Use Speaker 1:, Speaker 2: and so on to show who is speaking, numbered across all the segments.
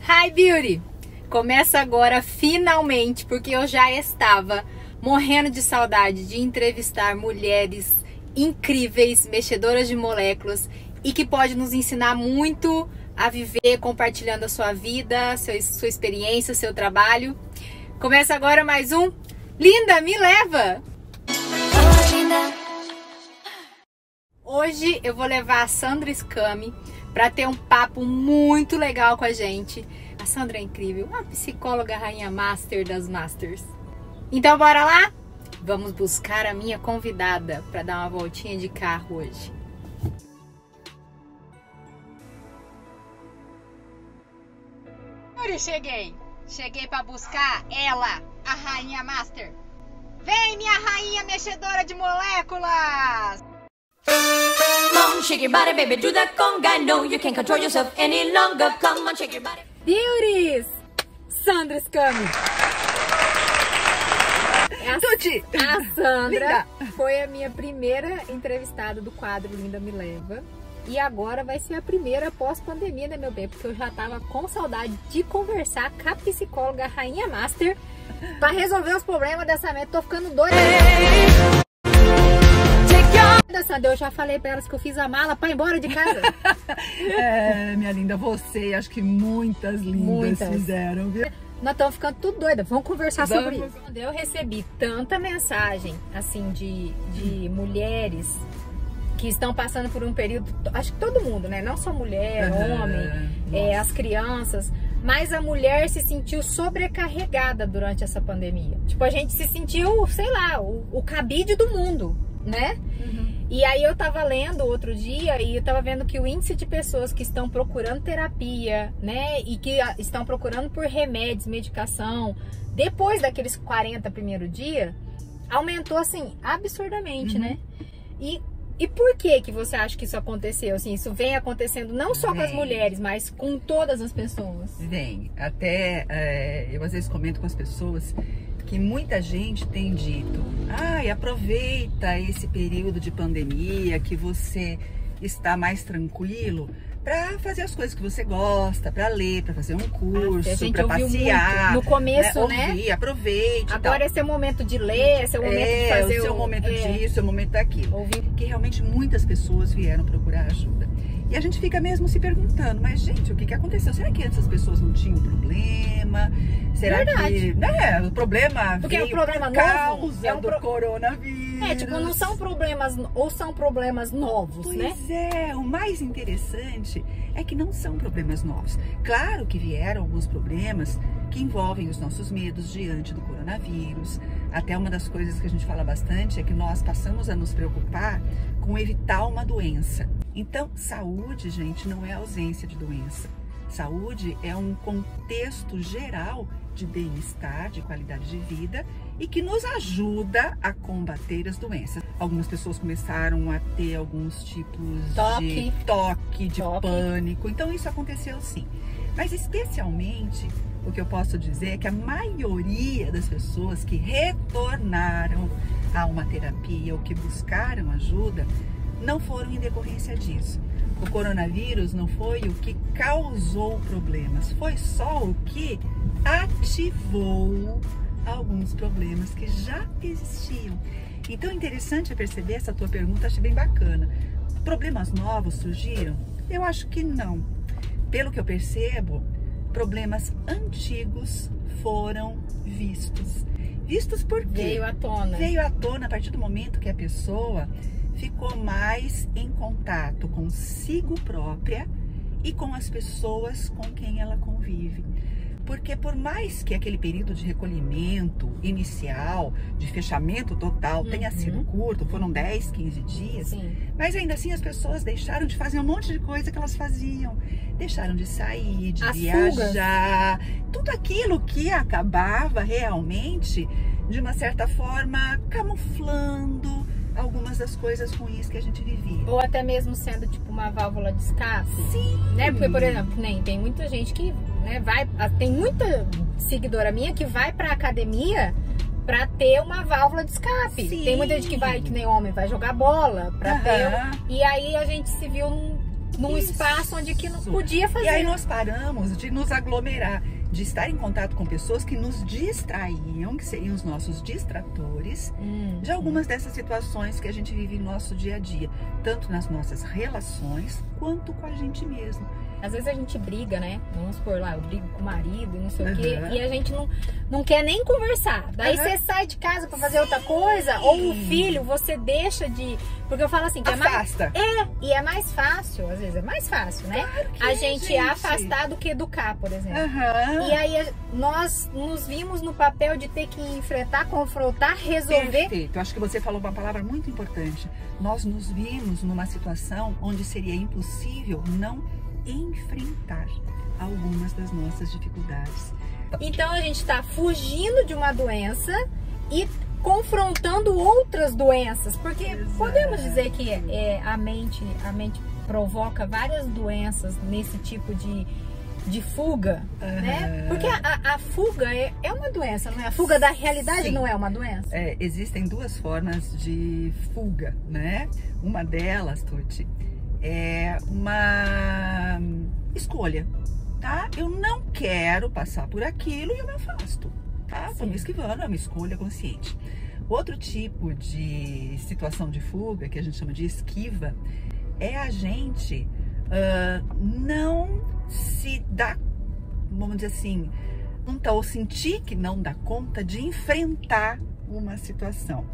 Speaker 1: Hi Beauty! Começa agora finalmente, porque eu já estava morrendo de saudade de entrevistar mulheres incríveis, mexedoras de moléculas e que pode nos ensinar muito a viver compartilhando a sua vida, sua experiência, seu trabalho. Começa agora mais um Linda, me leva! Hoje eu vou levar a Sandra Scami para ter um papo muito legal com a gente. A Sandra é incrível, uma psicóloga rainha master das masters. Então bora lá? Vamos buscar a minha convidada para dar uma voltinha de carro hoje. Cheguei para buscar ela, a rainha master. Vem, minha rainha mexedora de moléculas!
Speaker 2: Come on, shake your body, baby, do that conga. No, you can't control yourself any longer. Come on, shake your body.
Speaker 1: Beauties! Sandra Scami. A Sandra foi a minha primeira entrevistada do quadro Linda Me Leva. E agora vai ser a primeira pós-pandemia, né, meu bem? Porque eu já tava com saudade de conversar com a psicóloga Rainha Master pra resolver os problemas dessa meta. Tô ficando doida. Sandra, eu já falei pra elas que eu fiz a mala pra ir embora de casa.
Speaker 3: É, minha linda, você, acho que muitas lindas fizeram, viu?
Speaker 1: Nós estamos ficando tudo doida, vamos conversar sobre isso. Eu recebi tanta mensagem, assim, de mulheres que estão passando por um período, acho que todo mundo, né? Não só mulher, homem, as crianças, mas a mulher se sentiu sobrecarregada durante essa pandemia. Tipo, a gente se sentiu, sei lá, o cabide do mundo, né? E aí eu tava lendo outro dia e eu tava vendo que o índice de pessoas que estão procurando terapia, né, e que estão procurando por remédios, medicação, depois daqueles 40 primeiro dia, aumentou assim absurdamente, né? E por que você acha que isso aconteceu? Assim, isso vem acontecendo não só com as mulheres, mas com todas as pessoas?
Speaker 3: Vem. Até eu às vezes comento com as pessoas que muita gente tem dito: ai, aproveita esse período de pandemia que você está mais tranquilo para fazer as coisas que você gosta, para ler, para fazer um curso, para passear.
Speaker 1: No começo, né?
Speaker 3: Ouvir, aproveite.
Speaker 1: Agora esse é o momento de ler, esse é o momento de fazer
Speaker 3: o seu momento disso, é o momento daquilo.
Speaker 1: Ouvir.
Speaker 3: Que realmente muitas pessoas vieram procurar ajuda. E a gente fica mesmo se perguntando: mas gente, o que aconteceu? Será que essas pessoas não tinham problema? Será que o problema
Speaker 1: porque
Speaker 3: veio
Speaker 1: o problema
Speaker 3: por causa do coronavírus?
Speaker 1: Tipo, não são problemas, ou são problemas novos, né?
Speaker 3: Pois é, o mais interessante é que não são problemas novos. Claro que vieram alguns problemas que envolvem os nossos medos diante do coronavírus. Até uma das coisas que a gente fala bastante é que nós passamos a nos preocupar com evitar uma doença. Então, saúde, gente, não é ausência de doença. Saúde é um contexto geral de bem-estar, de qualidade de vida e que nos ajuda a combater as doenças. Algumas pessoas começaram a ter alguns tipos de toque, de pânico. Então, isso aconteceu sim. Mas, especialmente, o que eu posso dizer é que a maioria das pessoas que retornaram a uma terapia ou que buscaram ajuda não foram em decorrência disso. O coronavírus não foi o que causou problemas, foi só o que ativou alguns problemas que já existiam. Então é interessante perceber essa tua pergunta, achei bem bacana. Problemas novos surgiram? Eu acho que não. Pelo que eu percebo, problemas antigos foram vistos. Vistos por quê?
Speaker 1: Veio à tona.
Speaker 3: Veio à tona a partir do momento que a pessoa ficou mais em contato consigo própria e com as pessoas com quem ela convive. Porque por mais que aquele período de recolhimento inicial, de fechamento total, tenha sido curto, foram 10, 15 dias, mas ainda assim as pessoas deixaram de fazer um monte de coisa que elas faziam. Deixaram de sair, de viajar, tudo aquilo que acabava realmente, de uma certa forma, camuflando algumas das coisas ruins que a gente vivia.
Speaker 1: Ou até mesmo sendo tipo uma válvula de escape.
Speaker 3: Sim.
Speaker 1: Né? Porque, por exemplo, tem muita gente que, né, tem muita seguidora minha que vai pra academia pra ter uma válvula de escape. Sim. Tem muita gente que vai, que nem homem, vai jogar bola pra ter. E aí a gente se viu num espaço onde que não podia fazer.
Speaker 3: E aí nós paramos de nos aglomerar, de estar em contato com pessoas que nos distraíam, que seriam os nossos distratores, de algumas dessas situações que a gente vive no nosso dia a dia, tanto nas nossas relações, quanto com a gente mesmo.
Speaker 1: Às vezes a gente briga, né? Vamos supor lá, eu brigo com o marido e não sei o quê, e a gente não quer nem conversar. Daí você sai de casa pra fazer outra coisa, ou o filho, você deixa de... Porque eu falo assim, que
Speaker 3: afasta.
Speaker 1: E é mais fácil, às vezes é mais fácil, né?
Speaker 3: Claro
Speaker 1: a gente afastar do que educar, por exemplo. E aí nós nos vimos no papel de ter que enfrentar, confrontar, resolver.
Speaker 3: Perfeito, acho que você falou uma palavra muito importante. Nós nos vimos numa situação onde seria impossível não enfrentar algumas das nossas dificuldades.
Speaker 1: Então a gente está fugindo de uma doença e confrontando outras doenças, porque podemos dizer que a mente provoca várias doenças nesse tipo de fuga, né? Porque a fuga é uma doença, não é? A fuga da realidade não é uma doença?
Speaker 3: Existem duas formas de fuga, né? Uma delas, Tuti, é uma escolha, tá? Eu não quero passar por aquilo e eu me afasto, tá? Tô me esquivando, é uma escolha consciente. Outro tipo de situação de fuga, que a gente chama de esquiva, é a gente não se dá, vamos dizer assim, ou sentir que não dá conta de enfrentar uma situação.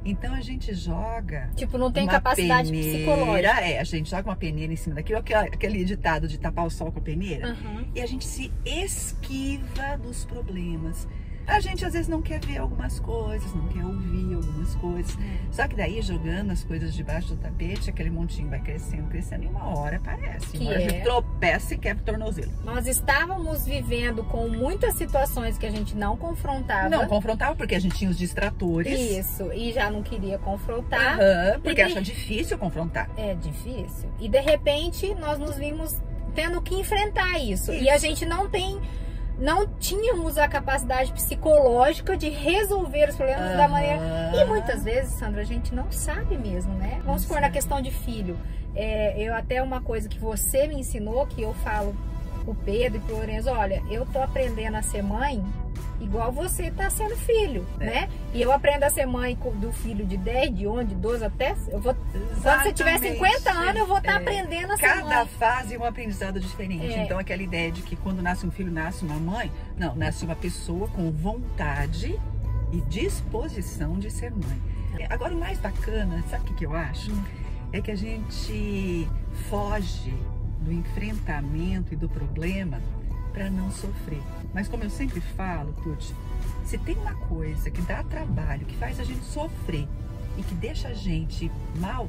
Speaker 3: Então a gente joga...
Speaker 1: Tipo, não tem capacidade psicológica.
Speaker 3: A gente joga uma peneira em cima daquilo, aquele ditado de tapar o sol com a peneira. E a gente se esquiva dos problemas. A gente às vezes não quer ver algumas coisas, não quer ouvir algumas coisas. Só que daí, jogando as coisas debaixo do tapete, aquele montinho vai crescendo, crescendo, e uma hora aparece. Uma hora a gente tropeça e quebra o tornozelo.
Speaker 1: Nós estávamos vivendo com muitas situações que a gente não confrontava.
Speaker 3: Não confrontava porque a gente tinha os distratores.
Speaker 1: Isso, e já não queria confrontar.
Speaker 3: Porque acha difícil confrontar.
Speaker 1: É difícil. E de repente, nós nos vimos tendo que enfrentar isso. E a gente não tínhamos a capacidade psicológica de resolver os problemas da maneira... E muitas vezes, Sandra, a gente não sabe mesmo, né? Vamos supor na questão de filho. Até uma coisa que você me ensinou, que eu falo pro Pedro e pro Lourenço, olha, eu tô aprendendo a ser mãe igual você tá sendo filho, né? E eu aprendo a ser mãe do filho de 10, de 11, de 12 até... Quando você tiver 50 anos, eu vou estar aprendendo a ser mãe.
Speaker 3: Cada fase é um aprendizado diferente. Então, aquela ideia de que quando nasce um filho, nasce uma mãe. Não, nasce uma pessoa com vontade e disposição de ser mãe. Agora, o mais bacana, sabe o que eu acho? É que a gente foge do enfrentamento e do problema para não sofrer. Mas como eu sempre falo, Tuti, se tem uma coisa que dá trabalho, que faz a gente sofrer e que deixa a gente mal,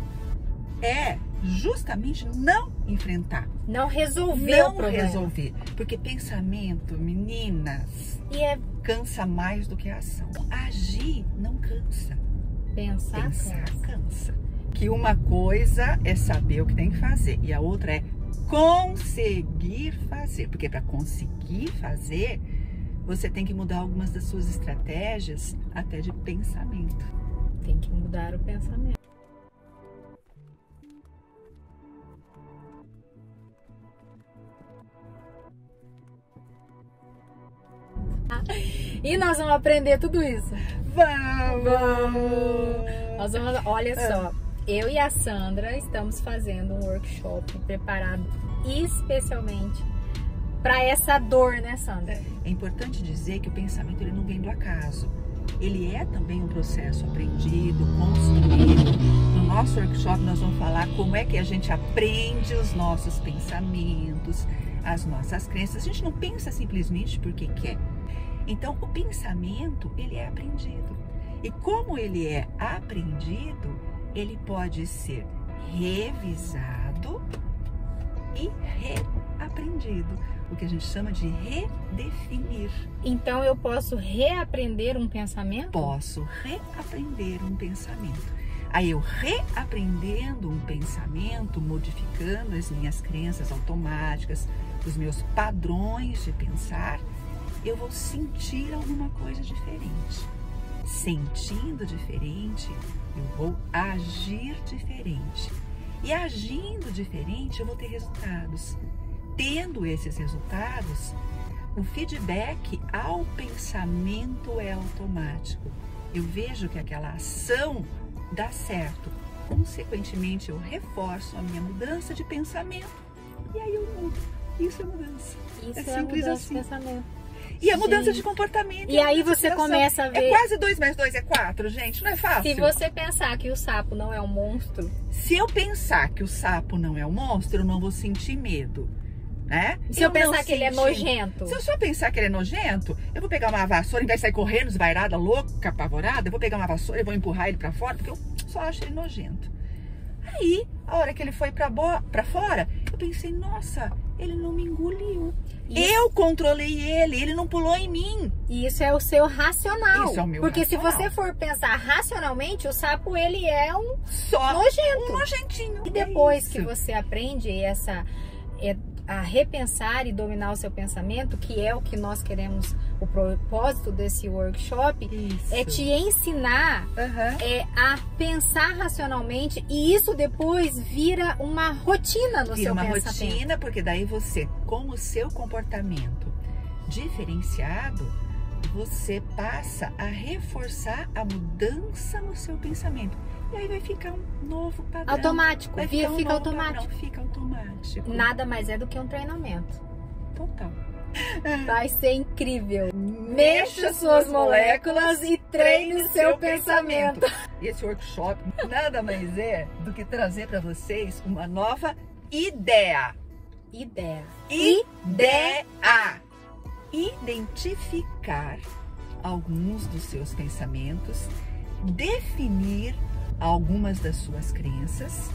Speaker 3: é justamente não enfrentar.
Speaker 1: Não resolver o problema.
Speaker 3: Não resolver. Porque pensamento, meninas, cansa mais do que a ação. Agir não cansa.
Speaker 1: Pensar
Speaker 3: cansa. Que uma coisa é saber o que tem que fazer e a outra é conseguir fazer, porque para conseguir fazer, você tem que mudar algumas das suas estratégias, até de pensamento.
Speaker 1: Tem que mudar o pensamento. E nós vamos aprender tudo isso?
Speaker 3: Vamos!
Speaker 1: Olha só. Eu e a Sandra estamos fazendo um workshop preparado especialmente para essa dor, né, Sandra?
Speaker 3: É importante dizer que o pensamento ele não vem do acaso. Ele é também um processo aprendido, construído. No nosso workshop nós vamos falar como é que a gente aprende os nossos pensamentos, as nossas crenças. A gente não pensa simplesmente porque quer. Então, o pensamento, ele é aprendido. E como ele é aprendido, ele pode ser revisado e reaprendido, o que a gente chama de redefinir.
Speaker 1: Então eu posso reaprender um pensamento?
Speaker 3: Posso reaprender um pensamento. Aí eu reaprendendo um pensamento, modificando as minhas crenças automáticas, os meus padrões de pensar, eu vou sentir alguma coisa diferente. Sentindo diferente, eu vou agir diferente. E agindo diferente, eu vou ter resultados. Tendo esses resultados, o feedback ao pensamento é automático. Eu vejo que aquela ação dá certo. Consequentemente, eu reforço a minha mudança de pensamento e aí eu mudo. Isso é mudança.
Speaker 1: Isso
Speaker 3: é
Speaker 1: é
Speaker 3: simples
Speaker 1: mudança
Speaker 3: assim.
Speaker 1: de pensamento.
Speaker 3: E a mudança de comportamento.
Speaker 1: E aí você começa a ver...
Speaker 3: É quase 2 mais 2 é 4, gente. Não é fácil.
Speaker 1: Se você pensar que o sapo não é um monstro...
Speaker 3: Se eu pensar que o sapo não é um monstro, eu não vou sentir medo. Né?
Speaker 1: Se eu pensar que ele é nojento.
Speaker 3: Se eu só pensar que ele é nojento, eu vou pegar uma vassoura, em vez de sair correndo, esvairada, louca, apavorada, eu vou pegar uma vassoura e vou empurrar ele pra fora, porque eu só acho ele nojento. Aí, a hora que ele foi pra fora, eu pensei, nossa, ele não me engoliu. Isso. Eu controlei ele não pulou em mim.
Speaker 1: E isso é o seu racional.
Speaker 3: Isso é o meu
Speaker 1: Porque
Speaker 3: racional.
Speaker 1: se você for pensar racionalmente, o sapo, ele é um
Speaker 3: só
Speaker 1: nojento.
Speaker 3: Um nojentinho.
Speaker 1: E depois que você aprende a repensar e dominar o seu pensamento, que é o que nós queremos, o propósito desse workshop,
Speaker 3: isso.
Speaker 1: é te ensinar a pensar racionalmente, e isso depois vira uma rotina no seu pensamento.
Speaker 3: Vira uma rotina, porque daí você, com o seu comportamento diferenciado, você passa a reforçar a mudança no seu pensamento. E aí vai ficar um novo padrão.
Speaker 1: Automático, fica automático.
Speaker 3: Fica automático.
Speaker 1: Nada mais é do que um treinamento.
Speaker 3: Total.
Speaker 1: Vai ser incrível. Mexa suas moléculas e treine seu pensamento.
Speaker 3: E esse workshop nada mais é do que trazer para vocês uma nova ideia.
Speaker 1: Ideia.
Speaker 3: Identificar alguns dos seus pensamentos, definir algumas das suas crenças,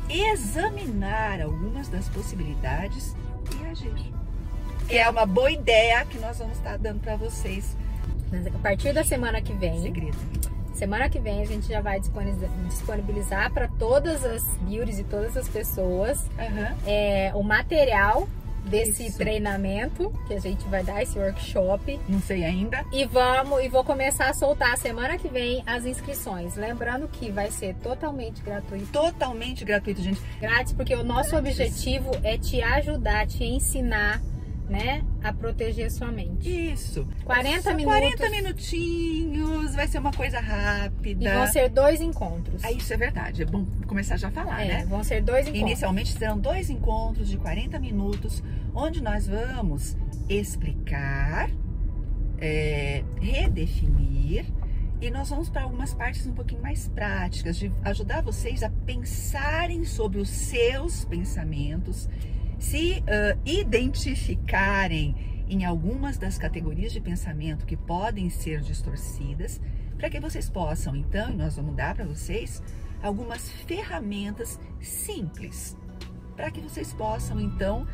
Speaker 3: examinar algumas das possibilidades e agir. É uma boa ideia que nós vamos estar dando para vocês.
Speaker 1: A partir da semana que vem,
Speaker 3: segredo.
Speaker 1: Semana que vem a gente já vai disponibilizar para todas as beauties e todas as pessoas o material desse treinamento que a gente vai dar, esse workshop.
Speaker 3: Não sei ainda.
Speaker 1: E vou começar a soltar semana que vem as inscrições. Lembrando que vai ser totalmente gratuito.
Speaker 3: Totalmente gratuito, gente.
Speaker 1: Grátis, porque o nosso objetivo é te ajudar, te ensinar, né, a proteger sua mente.
Speaker 3: Isso.
Speaker 1: 40 minutos.
Speaker 3: 40 minutinhos, vai ser uma coisa rápida.
Speaker 1: E vão ser 2 encontros.
Speaker 3: Isso é verdade, é bom começar já a falar, né?
Speaker 1: Vão ser 2 encontros.
Speaker 3: Inicialmente serão 2 encontros de 40 minutos, onde nós vamos explicar, redefinir, e nós vamos para algumas partes um pouquinho mais práticas, de ajudar vocês a pensarem sobre os seus pensamentos, se identificarem em algumas das categorias de pensamento que podem ser distorcidas, para que vocês possam, então, e nós vamos dar para vocês algumas ferramentas simples, para que vocês possam, então,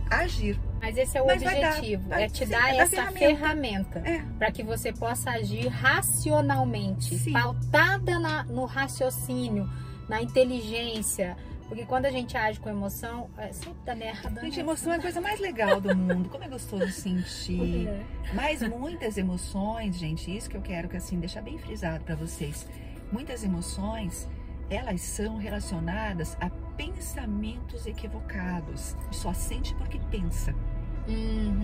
Speaker 3: agir.
Speaker 1: Mas esse é o objetivo, te dar essa ferramenta para que você possa agir racionalmente, pautada no raciocínio, na inteligência. Porque quando a gente age com emoção, sempre dá merda.
Speaker 3: Gente, emoção é a coisa mais legal do mundo. Como é gostoso sentir. Mas muitas emoções, gente, isso que eu quero que assim deixar bem frisado para vocês. Muitas emoções, elas são relacionadas a pensamentos equivocados. Só sente porque pensa.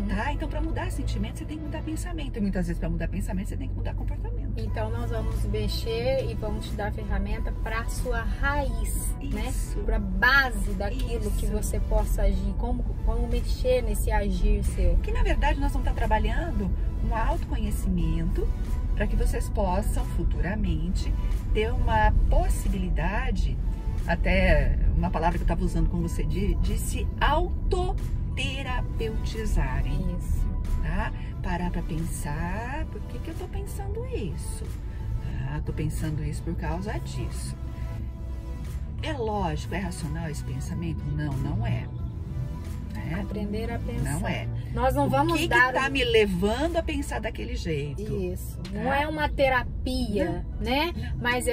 Speaker 3: Tá? Então, para mudar sentimento, você tem que mudar pensamento. E muitas vezes, para mudar pensamento, você tem que mudar comportamento.
Speaker 1: Então, nós vamos mexer e vamos te dar a ferramenta para a sua raiz, né? Para a base daquilo que você possa agir. Como mexer nesse agir seu.
Speaker 3: Que, na verdade, nós vamos estar trabalhando um autoconhecimento para que vocês possam, futuramente, ter uma possibilidade, até uma palavra que eu estava usando, como você disse, de se autoterapeutizarem.
Speaker 1: Isso.
Speaker 3: Tá? Parar para pensar, por que eu tô pensando isso? Tô pensando isso por causa disso. É lógico, é racional esse pensamento? Não, não é.
Speaker 1: Aprender a pensar.
Speaker 3: Não é.
Speaker 1: Nós não vamos dar...
Speaker 3: O que tá me levando a pensar daquele jeito?
Speaker 1: Isso. Não é uma terapia, né? Mas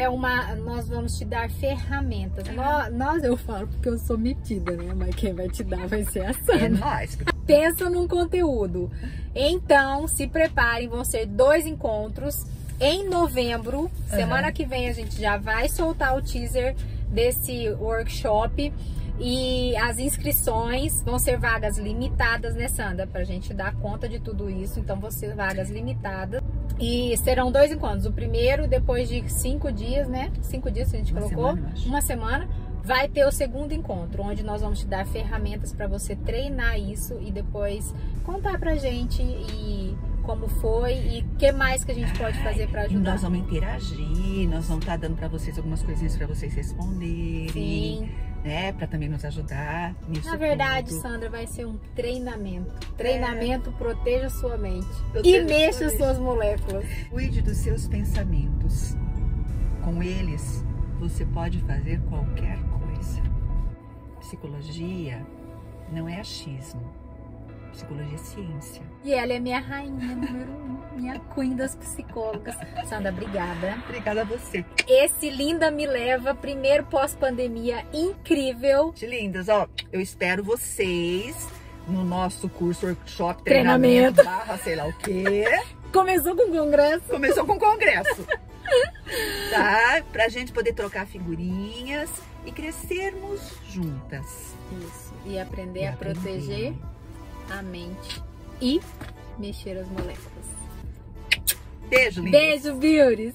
Speaker 1: nós vamos te dar ferramentas. Eu falo porque eu sou metida, né? Mas quem vai te dar vai ser a Sandra.
Speaker 3: É nós.
Speaker 1: Pensa num conteúdo. Então, se preparem, vão ser 2 encontros em novembro. Semana que vem a gente já vai soltar o teaser desse workshop. E as inscrições vão ser vagas limitadas, né, Sandra? Pra gente dar conta de tudo isso. Então vão ser vagas limitadas. E serão 2 encontros. O primeiro, depois de 5 dias, né? 5 dias que a gente colocou. Uma semana. Vai ter o segundo encontro, onde nós vamos te dar ferramentas para você treinar isso e depois contar pra gente e como foi e o que mais que a gente pode fazer para ajudar.
Speaker 3: Nós vamos interagir, nós vamos estar dando para vocês algumas coisinhas para vocês responderem.
Speaker 1: Sim.
Speaker 3: Né, para também nos ajudar nisso.
Speaker 1: Na verdade,
Speaker 3: tudo.
Speaker 1: Sandra, vai ser um treinamento. Treinamento, proteja sua mente e mexa suas moléculas.
Speaker 3: Cuide dos seus pensamentos. Com eles, você pode fazer qualquer coisa. Psicologia não é achismo. Psicologia é ciência.
Speaker 1: E ela é minha rainha número 1, minha queen das psicólogas. Sandra, obrigada.
Speaker 3: Obrigada a você.
Speaker 1: Esse Linda Me Leva, primeiro pós-pandemia, incrível.
Speaker 3: Lindas, ó, eu espero vocês no nosso curso, workshop, treinamento, sei lá o quê.
Speaker 1: Começou com congresso.
Speaker 3: Começou com congresso. Tá? Pra gente poder trocar figurinhas e crescermos juntas.
Speaker 1: Isso. E aprender a proteger a mente e mexer as moléculas.
Speaker 3: Beijo, lindas.
Speaker 1: Beijo, beauties.